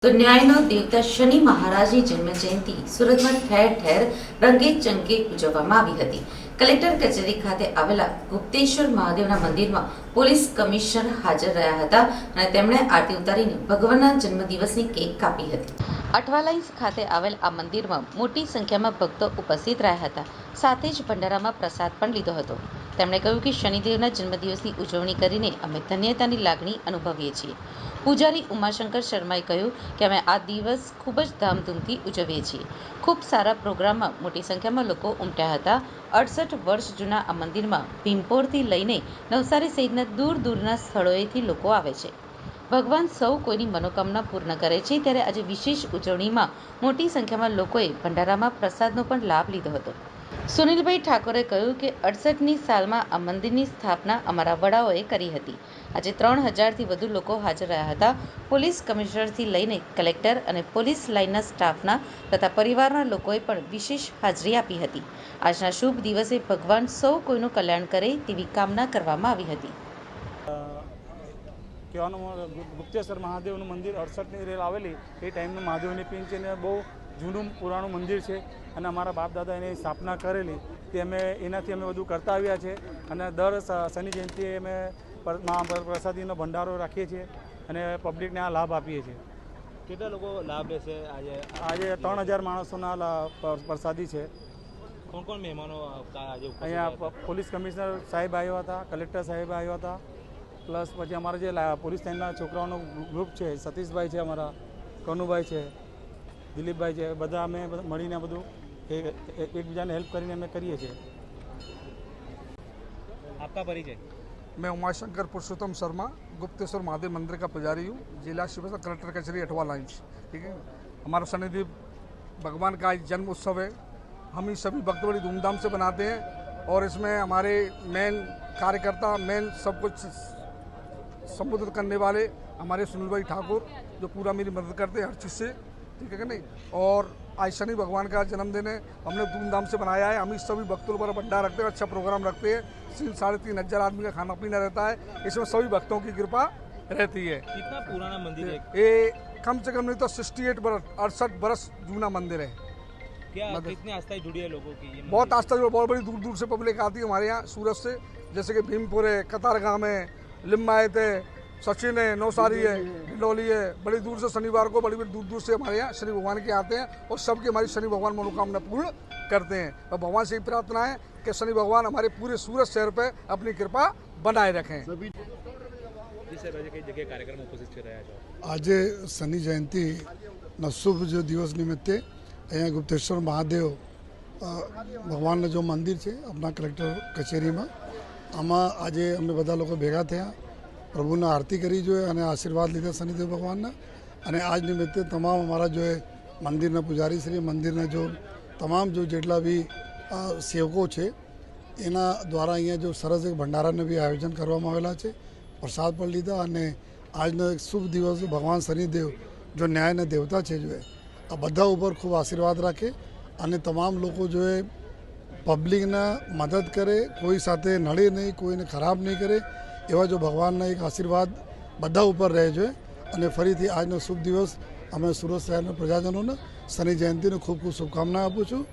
તો ન્યાયનો દેવતા શનિ મહારાજની જન્મ જયંતિ સુરતમાં ઠેર ઠેર રંગે ચંગે ઉજવવામાં આવી હતી। કલેક્ટર કચેરી ખાતે આવેલા ગુપ્તેશ્વર મહાદેવના મંદિરમાં પોલીસ કમિશનર હાજર રહ્યા હતા અને તેમણે આરતી ઉતારીને ભગવાનના જન્મદિવસની કેક કાપી હતી। અઠવા લાઇન્સ ખાતે આવેલ આ મંદિરમાં મોટી સંખ્યામાં ભક્તો ઉપસ્થિત રહ્યા હતા, સાથે જ ભંડારામાં પ્રસાદ પણ લીધો હતો। તેમણે કહ્યું કે શનિદેવના જન્મદિવસની ઉજવણી કરીને અમે ધન્યતાની લાગણી અનુભવીએ છીએ। પૂજારી ઉમાશંકર શર્માએ કહ્યું કે અમે આ દિવસ ખૂબ જ ધામધૂમથી ઉજવીએ છીએ। ખૂબ સારા પ્રોગ્રામમાં મોટી સંખ્યામાં લોકો ઉમટ્યા હતા। 68 વર્ષ જૂના આ મંદિરમાં ભીમપોરથી લઈને નવસારી સહિતના દૂર દૂરના સ્થળોએથી લોકો આવે છે। ભગવાન સૌ કોઈની મનોકામના પૂર્ણ કરે છે, ત્યારે આજે વિશેષ ઉજવણીમાં મોટી સંખ્યામાં લોકોએ ભંડારામાં પ્રસાદનો પણ લાભ લીધો હતો। સુનિલભાઈ ઠાકોરે કહ્યું કે 68ની સાલમાં આ મંદિરની સ્થાપના અમારા વડાઓએ કરી હતી। આજે 3000થી વધુ લોકો હાજર રહ્યા હતા। પોલીસ કમિશનરથી લઈને કલેક્ટર અને પોલીસ લાઇનના સ્ટાફના તથા પરિવારના લોકોએ પણ વિશેષ હાજરી આપી હતી। આજના શુભ દિવસે ભગવાન સૌ કોઈનું કલ્યાણ કરે તેવી કામના કરવામાં આવી હતી। ગુપ્તેશ્વર મહાદેવનું મંદિર 68ની રેલ આવેલી એ ટાઈમનું મહાદેવની પિન છે ને બહુ જૂનું પુરાણું મંદિર છે અને અમારા બાપ દાદા એની સ્થાપના કરેલી તે એનાથી અમે બધું કરતા આવ્યા છે અને દર શનિ જયંતિએ અમે પ્રસાદીનો ભંડારો રાખીએ છીએ અને પબ્લિકને આ લાભ આપીએ છીએ। કેટલા લોકો લાભ લેશે આજે 3000 માણસોના પ્રસાદી છે। કોણ કોણ મહેમાનો આજે અહીંયા પોલીસ કમિશનર સાહેબ આવ્યા હતા, કલેક્ટર સાહેબ આવ્યા હતા, પ્લસ પછી અમારા જે પોલીસ લાઇનના છોકરાઓનું ગ્રુપ છે, સતીશભાઈ છે, અમારા કનુભાઈ છે, દિલીપભાઈ છે, બધા અમે મળીને બધું એકબીજાને હેલ્પ કરીને અમે કરીએ છીએ। आपका परिचय? मैं उमाशंकर पुरुषोत्तम शर्मा गुप्तेश्वर महादेव मंदिर का पुजारी हूँ, जिला शिवसा कलेक्टर कचेरी अठवा लाइन्स। ठीक है, हमारा शनिदेव भगवान का जन्म उत्सव है। हम ही सभी भक्त बड़ी धूमधाम से मनाते हैं और इसमें हमारे मेन कार्यकर्ता सब कुछ संबोधित करने वाले हमारे सुनील भाई ठाकुर जो पूरा मेरी मदद करते हैं हर चीज़ से। ठीक है कि नहीं। और आज शनि भगवान का जन्मदिन है, हमने धूमधाम से मनाया है। हम इस सभी भक्तों पर भंडारा रखते हैं, अच्छा प्रोग्राम रखते हैं। 3,500 आदमी का खाना पीना रहता है, इसमें सभी भक्तों की कृपा रहती है। कितना पुराना मंदिर है? ये कम से कम नहीं तो 68 बरस जूना मंदिर है। क्या कितनी आस्था जुड़ी है लोगों की? बहुत आस्था जुड़ी, बहुत बड़ी दूर दूर से पब्लिक आती है हमारे यहाँ सूरत से, जैसे कि भीमपुर है, कतारगाम है, लिम्बायत है, सचिन है, नौसारी है, डिंडोली है। बड़ी दूर से शनिवार को बड़ी दूर दूर से हमारे यहाँ शनि भगवान के आते हैं और सबकी हमारी शनि भगवान मनोकामना पूर्ण करते हैं। और भगवान से ही प्रार्थना है कि शनि भगवान हमारे पूरे सूरत शहर पे अपनी कृपा बनाए रखें। कई जगह कार्यक्रम उपस्थित रहा है। आज शनि जयंती शुभ जो दिवस निमित्ते अँ गुप्तेश्वर महादेव भगवान जो मंदिर है अपना कलेक्टर कचेरी में आमा आज अमे बधा लोग भेगा थे, प्रभुने आरती करी जो है आशीर्वाद लीधा शनिदेव भगवान ने। आज निमित्ते तमाम अमरा जो है मंदिर पुजारी श्री मंदिर जो तमाम जो जेटला भी सेवको है एना द्वारा अँ जो सरस एक भंडारा ने भी आयोजन करवामां आवेला छे। प्रसाद पर लीधा और आज एक शुभ दिवस भगवान शनिदेव जो न्याय ने देवता है जो है आ बधा ऊपर खूब आशीर्वाद राखे और तमाम लोग जो है पब्लिक ने मदद करे, कोई साथे नड़े नहीं, कोई ने खराब नहीं करे, एवं जो भगवान ने एक आशीर्वाद बधा ऊपर रहे जो है। फरी थी आज शुभ दिवस अमे सूरत शहर प्रजाजनों ने शनि जयंती खूब खूब शुभकामना आपू छूँ।